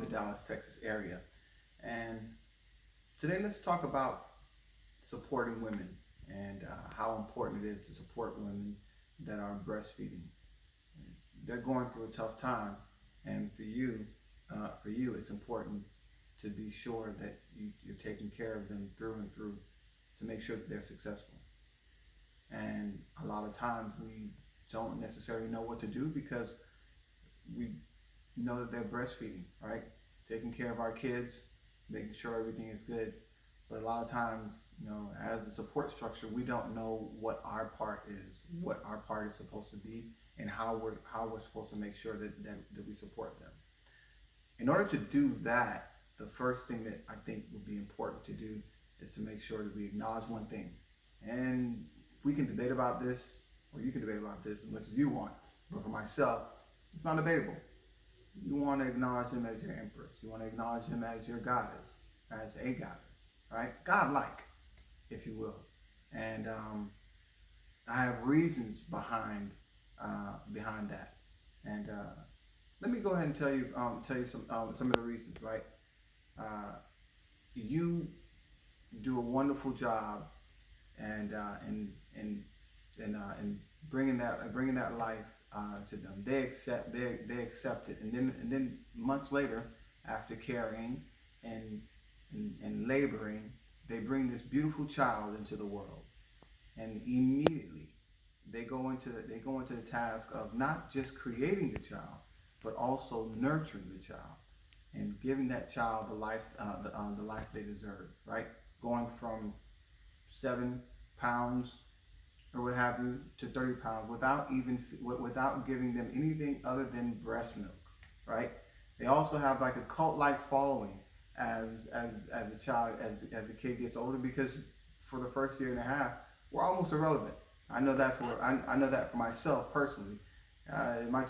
the Dallas, Texas area. And today let's talk about supporting women and how important it is to support women that are breastfeeding. They're going through a tough time, and for you, it's important to be sure that you're taking care of them through and through to make sure that they're successful. And a lot of times we don't necessarily know what to do because we know that they're breastfeeding, right? Taking care of our kids, making sure everything is good. But a lot of times, as a support structure, we don't know what our part is, what our part is supposed to be, and how we're supposed to make sure that we support them. In order to do that, the first thing that I think would be important to do is to make sure that we acknowledge one thing. And we can debate about this, or you can debate about this as much as you want, but for myself, it's not debatable. You want to acknowledge him as your empress. You want to acknowledge him as your goddess, as a goddess, right? Godlike, if you will. And I have reasons behind that. And let me go ahead and tell you some of the reasons, right? You do a wonderful job, and bringing that life to them. They accept it, and then months later, after carrying and laboring, they bring this beautiful child into the world, and immediately they go into the task of not just creating the child, but also nurturing the child and giving that child the life they deserve. Right, going from 7 pounds or what have you to 30 pounds without giving them anything other than breast milk. Right. They also have like a cult-like following as the kid gets older, because for the first year and a half we're almost irrelevant. I know that for myself personally. My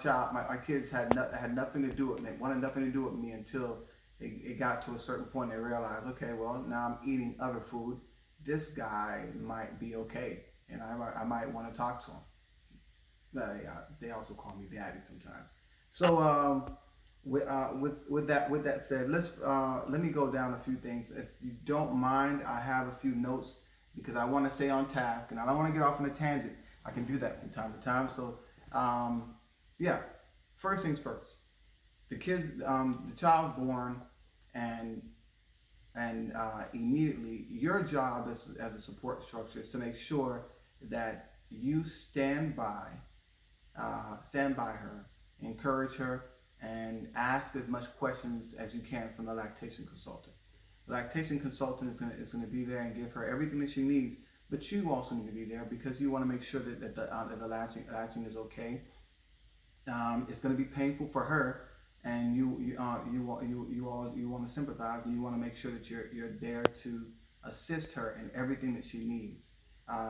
kids had nothing to do with me. They wanted nothing to do with me until it got to a certain point. They realized, okay, well, now I'm eating other food. This guy might be okay, and I might want to talk to him. They also call me daddy sometimes. So with that said, let me go down a few things. If you don't mind, I have a few notes because I want to stay on task and I don't want to get off on a tangent. I can do that from time to time. So first things first. The child's born, and immediately your job as a support structure is to make sure that you stand by her, encourage her, and ask as much questions as you can from the lactation consultant. The lactation consultant is going to be there and give her everything that she needs, but you also need to be there because you want to make sure that the latching is okay. It's going to be painful for her, and you want to sympathize, and you want to make sure that you're there to assist her in everything that she needs,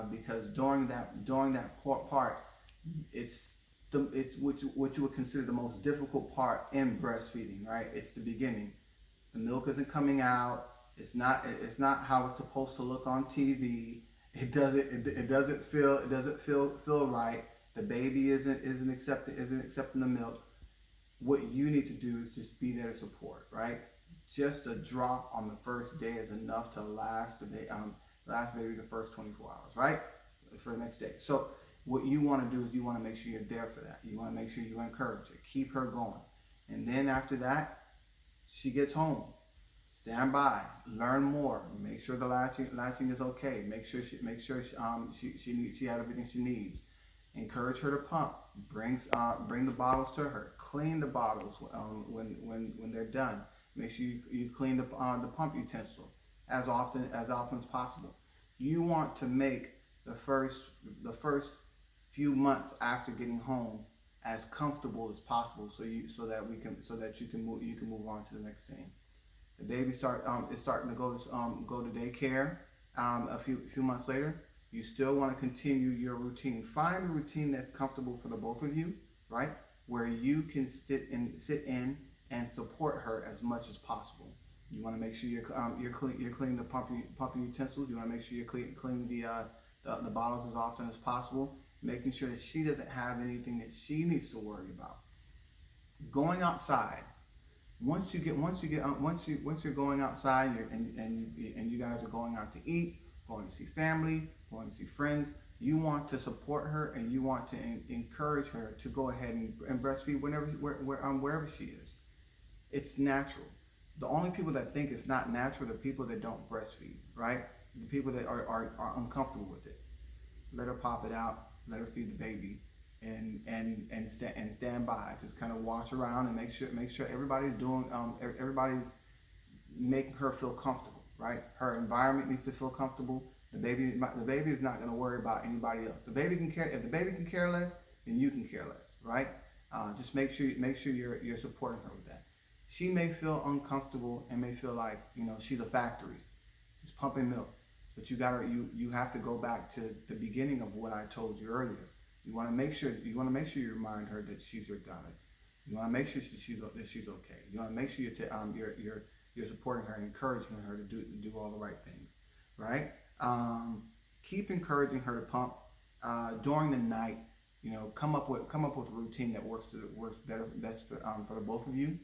because during that part, it's what you would consider the most difficult part in breastfeeding, right? It's the beginning. The milk isn't coming out. It's not how it's supposed to look on TV. It doesn't feel right. The baby isn't accepting the milk. What you need to do is just be there to support, right? Just a drop on the first day is enough to last maybe the first 24 hours, right? For the next day. So what you want to do is you want to make sure you're there for that. You want to make sure you encourage her, keep her going. And then after that, she gets home. Stand by, learn more, make sure the latching is okay, make sure she has everything she needs. Encourage her to pump. Bring the bottles to her. Clean the bottles when they're done. Make sure you clean the pump utensil as often as possible. You want to make the first few months after getting home as comfortable as possible, so that you can move on to the next thing. The baby is starting to go to daycare. A few months later, you still want to continue your routine. Find a routine that's comfortable for the both of you, right? Where you can sit in and support her as much as possible. You want to make sure you're cleaning the pumping utensils. You want to make sure you're cleaning the bottles as often as possible, making sure that she doesn't have anything that she needs to worry about. Going outside Once you're going outside and you guys are going out to eat, going to see family, going to see friends, you want to support her and you want to encourage her to go ahead and breastfeed wherever she is. It's natural. The only people that think it's not natural are the people that don't breastfeed, right? The people that are uncomfortable with it. Let her pop it out. Let her feed the baby, and stand by. Just kind of watch around and make sure everybody's making her feel comfortable, right? Her environment needs to feel comfortable. The baby is not going to worry about anybody else. The baby can care. If the baby can care less, then you can care less, right? Just make sure you're supporting her with that. She may feel uncomfortable and may feel like she's a factory, it's pumping milk. But you have to go back to the beginning of what I told you earlier. You want to make sure you remind her that she's your goddess. You want to make sure that she's okay. You want to make sure you're supporting her and encouraging her to do all the right things, right? Keep encouraging her to pump during the night. Come up with a routine that works best for the both of you.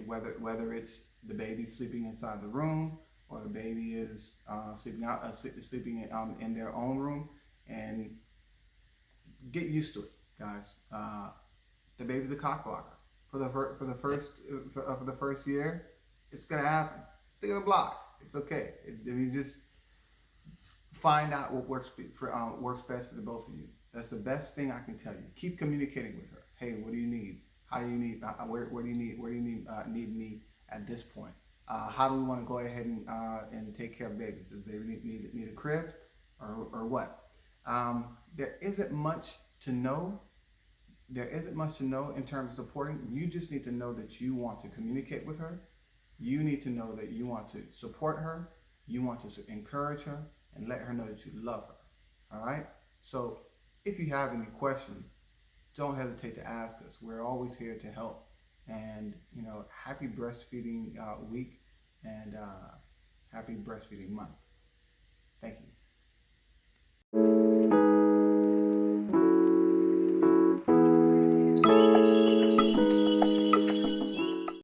Whether it's the baby sleeping inside the room or the baby is sleeping in their own room, and get used to it, guys. The baby's a cock blocker for the first year. It's gonna happen. They're gonna block. It's okay. Just find out what works best for the both of you. That's the best thing I can tell you. Keep communicating with her. Hey, what do you need? How do you need? Where do you need me at this point? How do we want to go ahead and take care of baby? Does baby need a crib, or what? There isn't much to know. There isn't much to know in terms of supporting. You just need to know that you want to communicate with her. You need to know that you want to support her. You want to encourage her and let her know that you love her. All right. So if you have any questions, don't hesitate to ask us. We're always here to help. And happy breastfeeding week and happy breastfeeding month. Thank you.